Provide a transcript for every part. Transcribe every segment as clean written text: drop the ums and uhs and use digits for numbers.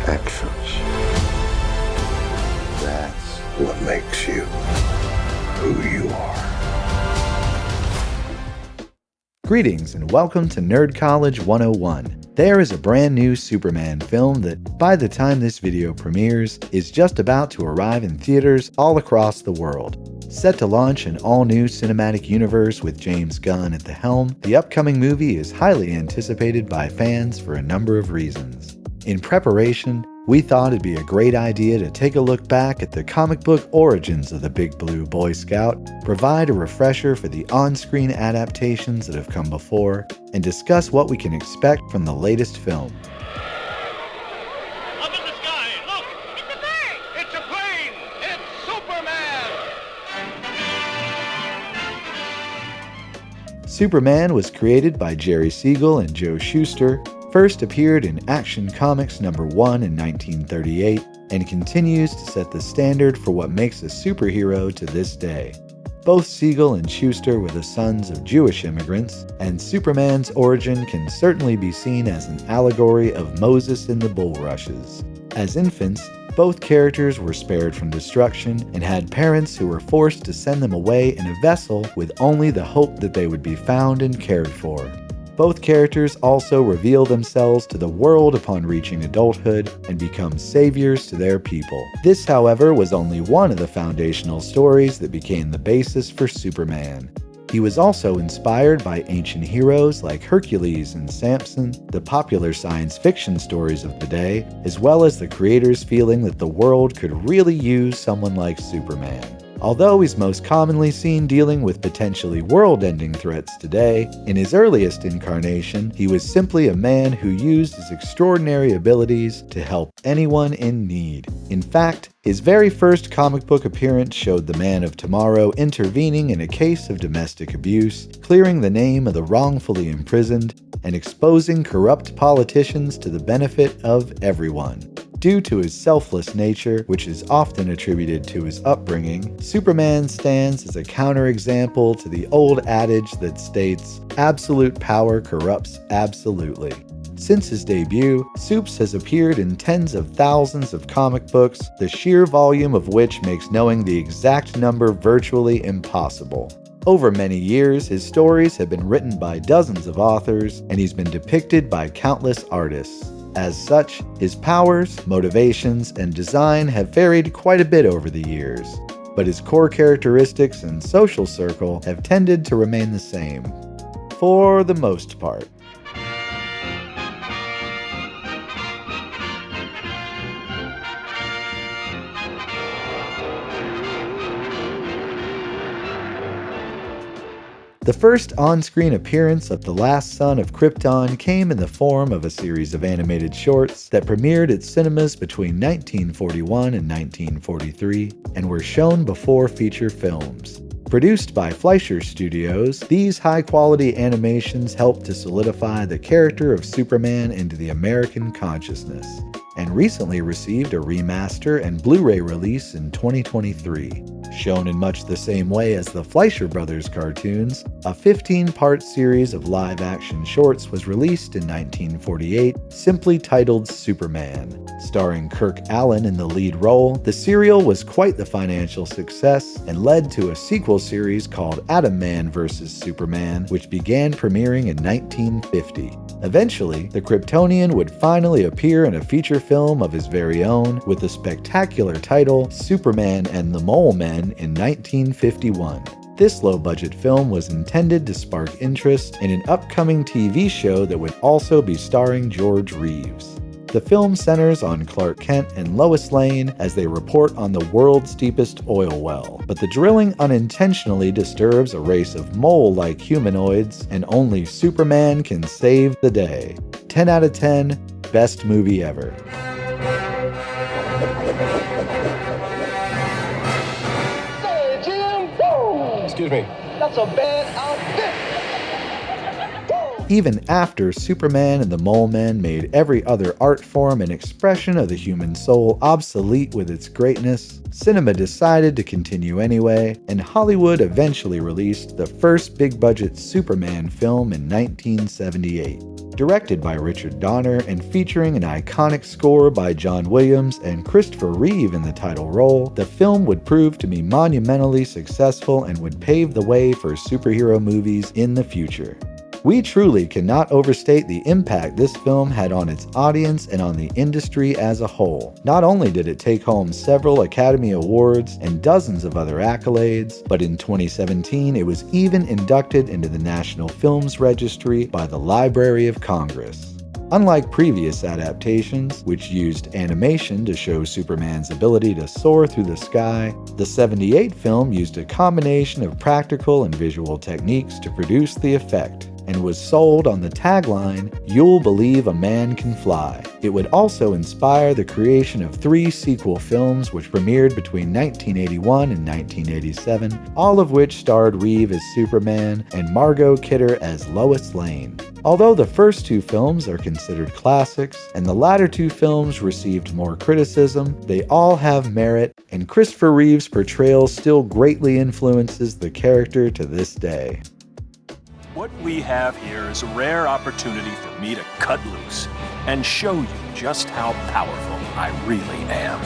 imperfections. That's what makes you who you are. Greetings and welcome to Nerd College 101. There is a brand new Superman film that, by the time this video premieres, is just about to arrive in theaters all across the world. Set to launch an all-new cinematic universe with James Gunn at the helm, the upcoming movie is highly anticipated by fans for a number of reasons. In preparation, we thought it'd be a great idea to take a look back at the comic book origins of the Big Blue Boy Scout, provide a refresher for the on-screen adaptations that have come before, and discuss what we can expect from the latest film. Up in the sky, look! It's a bird! It's a plane! It's Superman! Superman was created by Jerry Siegel and Joe Shuster, first appeared in Action Comics #1 in 1938, and continues to set the standard for what makes a superhero to this day. Both Siegel and Shuster were the sons of Jewish immigrants, and Superman's origin can certainly be seen as an allegory of Moses in the bulrushes. As infants, both characters were spared from destruction and had parents who were forced to send them away in a vessel with only the hope that they would be found and cared for. Both characters also reveal themselves to the world upon reaching adulthood and become saviors to their people. This, however, was only one of the foundational stories that became the basis for Superman. He was also inspired by ancient heroes like Hercules and Samson, the popular science fiction stories of the day, as well as the creators' feeling that the world could really use someone like Superman. Although he's most commonly seen dealing with potentially world-ending threats today, in his earliest incarnation, he was simply a man who used his extraordinary abilities to help anyone in need. In fact, his very first comic book appearance showed the Man of Tomorrow intervening in a case of domestic abuse, clearing the name of the wrongfully imprisoned, and exposing corrupt politicians to the benefit of everyone. Due to his selfless nature, which is often attributed to his upbringing, Superman stands as a counterexample to the old adage that states, "Absolute power corrupts absolutely." Since his debut, Supes has appeared in tens of thousands of comic books, the sheer volume of which makes knowing the exact number virtually impossible. Over many years, his stories have been written by dozens of authors, and he's been depicted by countless artists. As such, his powers, motivations, and design have varied quite a bit over the years, but his core characteristics and social circle have tended to remain the same, for the most part. The first on-screen appearance of the last son of Krypton came in the form of a series of animated shorts that premiered at cinemas between 1941 and 1943 and were shown before feature films. Produced by Fleischer Studios, these high-quality animations helped to solidify the character of Superman into the American consciousness, and recently received a remaster and Blu-ray release in 2023. Shown in much the same way as the Fleischer Brothers cartoons, a 15-part series of live-action shorts was released in 1948, simply titled Superman. Starring Kirk Alyn in the lead role, the serial was quite the financial success and led to a sequel series called Atom Man vs. Superman, which began premiering in 1950. Eventually, the Kryptonian would finally appear in a feature film of his very own with the spectacular title Superman and the Mole Men in 1951. This low-budget film was intended to spark interest in an upcoming TV show that would also be starring George Reeves. The film centers on Clark Kent and Lois Lane as they report on the world's deepest oil well, but the drilling unintentionally disturbs a race of mole-like humanoids, and only Superman can save the day. 10 out of 10, best movie ever. Say, Jim, whoa! Excuse me. That's a bad outfit! Whoa! Even after Superman and the Mole Men made every other art form and expression of the human soul obsolete with its greatness, cinema decided to continue anyway, and Hollywood eventually released the first big-budget Superman film in 1978. Directed by Richard Donner and featuring an iconic score by John Williams and Christopher Reeve in the title role, the film would prove to be monumentally successful and would pave the way for superhero movies in the future. We truly cannot overstate the impact this film had on its audience and on the industry as a whole. Not only did it take home several Academy Awards and dozens of other accolades, but in 2017 it was even inducted into the National Films Registry by the Library of Congress. Unlike previous adaptations, which used animation to show Superman's ability to soar through the sky, the '78 film used a combination of practical and visual techniques to produce the effect, and was sold on the tagline, "You'll believe a man can fly." It would also inspire the creation of 3 sequel films which premiered between 1981 and 1987, all of which starred Reeve as Superman and Margot Kidder as Lois Lane. Although the first 2 films are considered classics, and the latter 2 films received more criticism, they all have merit, and Christopher Reeve's portrayal still greatly influences the character to this day. What we have here is a rare opportunity for me to cut loose and show you just how powerful I really am.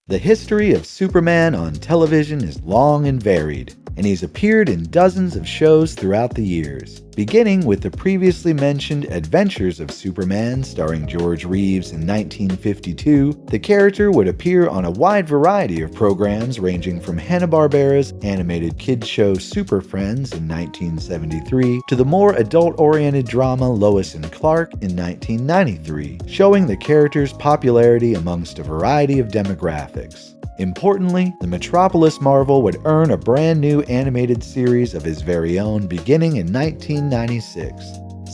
The history of Superman on television is long and varied, and he's appeared in dozens of shows throughout the years. Beginning with the previously mentioned Adventures of Superman starring George Reeves in 1952, the character would appear on a wide variety of programs ranging from Hanna-Barbera's animated kids show Super Friends in 1973 to the more adult-oriented drama Lois and Clark in 1993, showing the character's popularity amongst a variety of demographics. Importantly, the Metropolis Marvel would earn a brand new animated series of his very own beginning in 1996,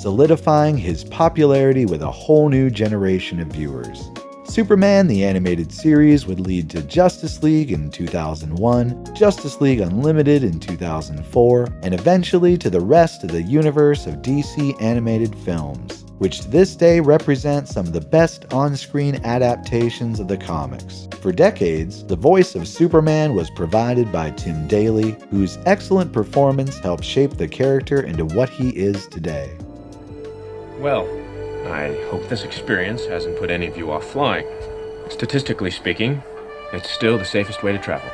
solidifying his popularity with a whole new generation of viewers. Superman the Animated Series would lead to Justice League in 2001, Justice League Unlimited in 2004, and eventually to the rest of the universe of DC animated films, which to this day represent some of the best on-screen adaptations of the comics. For decades, the voice of Superman was provided by Tim Daly, whose excellent performance helped shape the character into what he is today. Well, I hope this experience hasn't put any of you off flying. Statistically speaking, it's still the safest way to travel.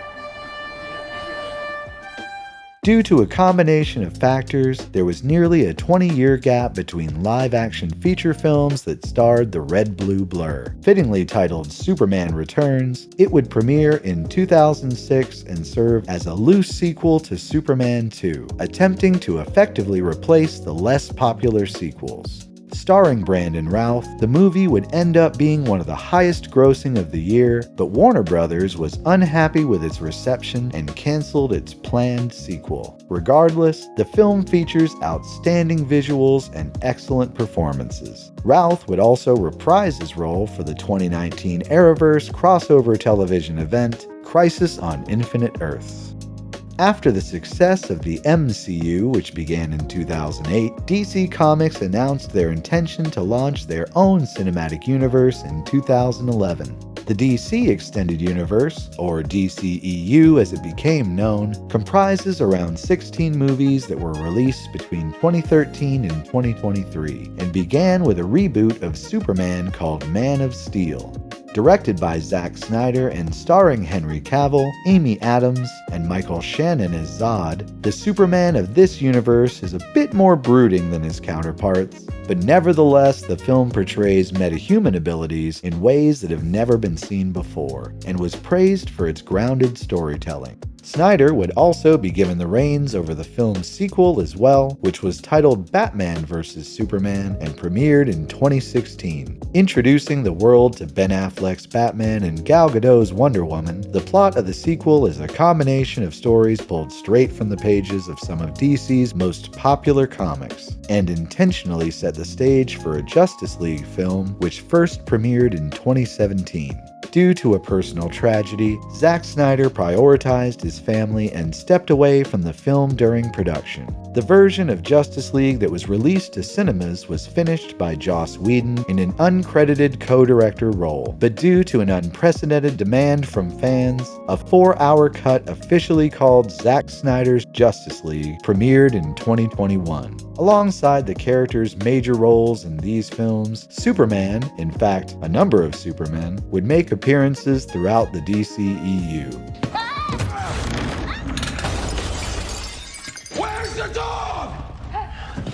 Due to a combination of factors, there was nearly a 20-year gap between live-action feature films that starred the red-blue blur. Fittingly titled Superman Returns, it would premiere in 2006 and serve as a loose sequel to Superman 2, attempting to effectively replace the less popular sequels. Starring Brandon Routh, the movie would end up being one of the highest grossing of the year, but Warner Brothers was unhappy with its reception and canceled its planned sequel. Regardless, the film features outstanding visuals and excellent performances. Routh would also reprise his role for the 2019 Arrowverse crossover television event, Crisis on Infinite Earths. After the success of the MCU, which began in 2008, DC Comics announced their intention to launch their own cinematic universe in 2011. The DC Extended Universe, or DCEU as it became known, comprises around 16 movies that were released between 2013 and 2023, and began with a reboot of Superman called Man of Steel. Directed by Zack Snyder and starring Henry Cavill, Amy Adams, and Michael Shannon as Zod, the Superman of this universe is a bit more brooding than his counterparts, but nevertheless the film portrays metahuman abilities in ways that have never been seen before, and was praised for its grounded storytelling. Snyder would also be given the reins over the film's sequel as well, which was titled Batman vs. Superman and premiered in 2016. Introducing the world to Ben Affleck's Batman and Gal Gadot's Wonder Woman, the plot of the sequel is a combination of stories pulled straight from the pages of some of DC's most popular comics, and intentionally set the stage for a Justice League film which first premiered in 2017. Due to a personal tragedy, Zack Snyder prioritized his family and stepped away from the film during production. The version of Justice League that was released to cinemas was finished by Joss Whedon in an uncredited co-director role, but due to an unprecedented demand from fans, a 4-hour cut officially called Zack Snyder's Justice League premiered in 2021. Alongside the characters' major roles in these films, Superman, in fact, a number of Supermen, would make appearances throughout the DCEU. Where's the dog?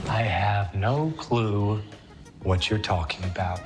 I have no clue what you're talking about.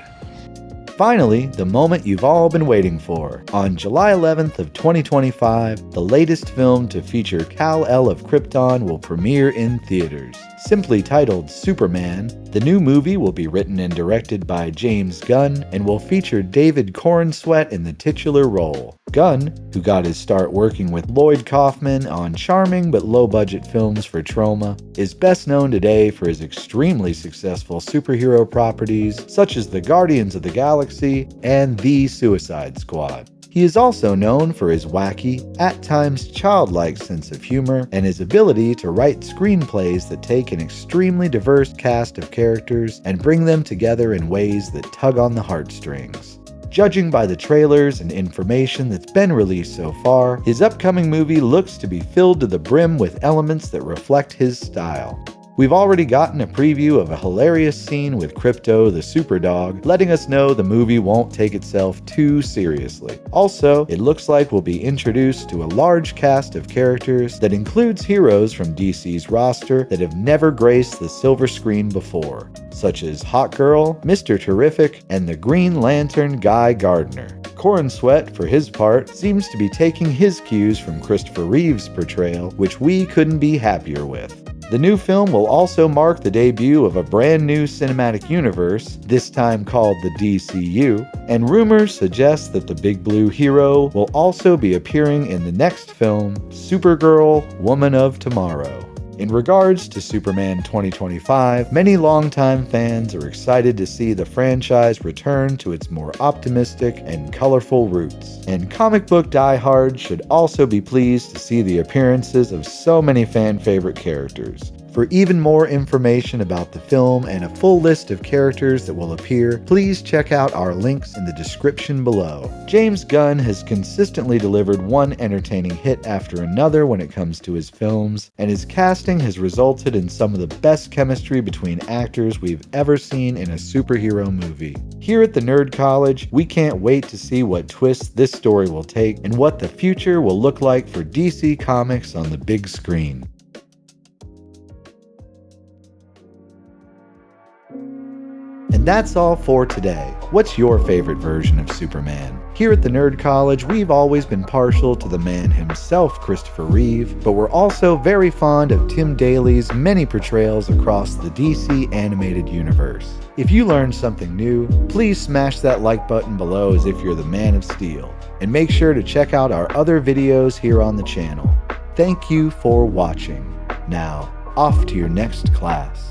Finally, the moment you've all been waiting for. On July 11th of 2025, the latest film to feature Kal-El of Krypton will premiere in theaters. Simply titled Superman, the new movie will be written and directed by James Gunn and will feature David Corenswet in the titular role. Gunn, who got his start working with Lloyd Kaufman on charming but low-budget films for Troma, is best known today for his extremely successful superhero properties such as the Guardians of the Galaxy and The Suicide Squad. He is also known for his wacky, at times childlike sense of humor and his ability to write screenplays that take an extremely diverse cast of characters and bring them together in ways that tug on the heartstrings. Judging by the trailers and information that's been released so far, his upcoming movie looks to be filled to the brim with elements that reflect his style. We've already gotten a preview of a hilarious scene with Krypto the Superdog, letting us know the movie won't take itself too seriously. Also, it looks like we'll be introduced to a large cast of characters that includes heroes from DC's roster that have never graced the silver screen before, such as Hawkgirl, Mr. Terrific, and the Green Lantern Guy Gardner. Corenswet, for his part, seems to be taking his cues from Christopher Reeve's portrayal, which we couldn't be happier with. The new film will also mark the debut of a brand new cinematic universe, this time called the DCU, and rumors suggest that the Big Blue hero will also be appearing in the next film, Supergirl, Woman of Tomorrow. In regards to Superman 2025, many longtime fans are excited to see the franchise return to its more optimistic and colorful roots. And comic book diehards should also be pleased to see the appearances of so many fan-favorite characters. For even more information about the film and a full list of characters that will appear, please check out our links in the description below. James Gunn has consistently delivered one entertaining hit after another when it comes to his films, and his casting has resulted in some of the best chemistry between actors we've ever seen in a superhero movie. Here at the Nerd College, we can't wait to see what twists this story will take and what the future will look like for DC Comics on the big screen. And that's all for today. What's your favorite version of Superman? Here at the Nerd College, we've always been partial to the man himself, Christopher Reeve, but we're also very fond of Tim Daly's many portrayals across the DC animated universe. If you learned something new, please smash that like button below as if you're the Man of Steel. And make sure to check out our other videos here on the channel. Thank you for watching. Now, off to your next class.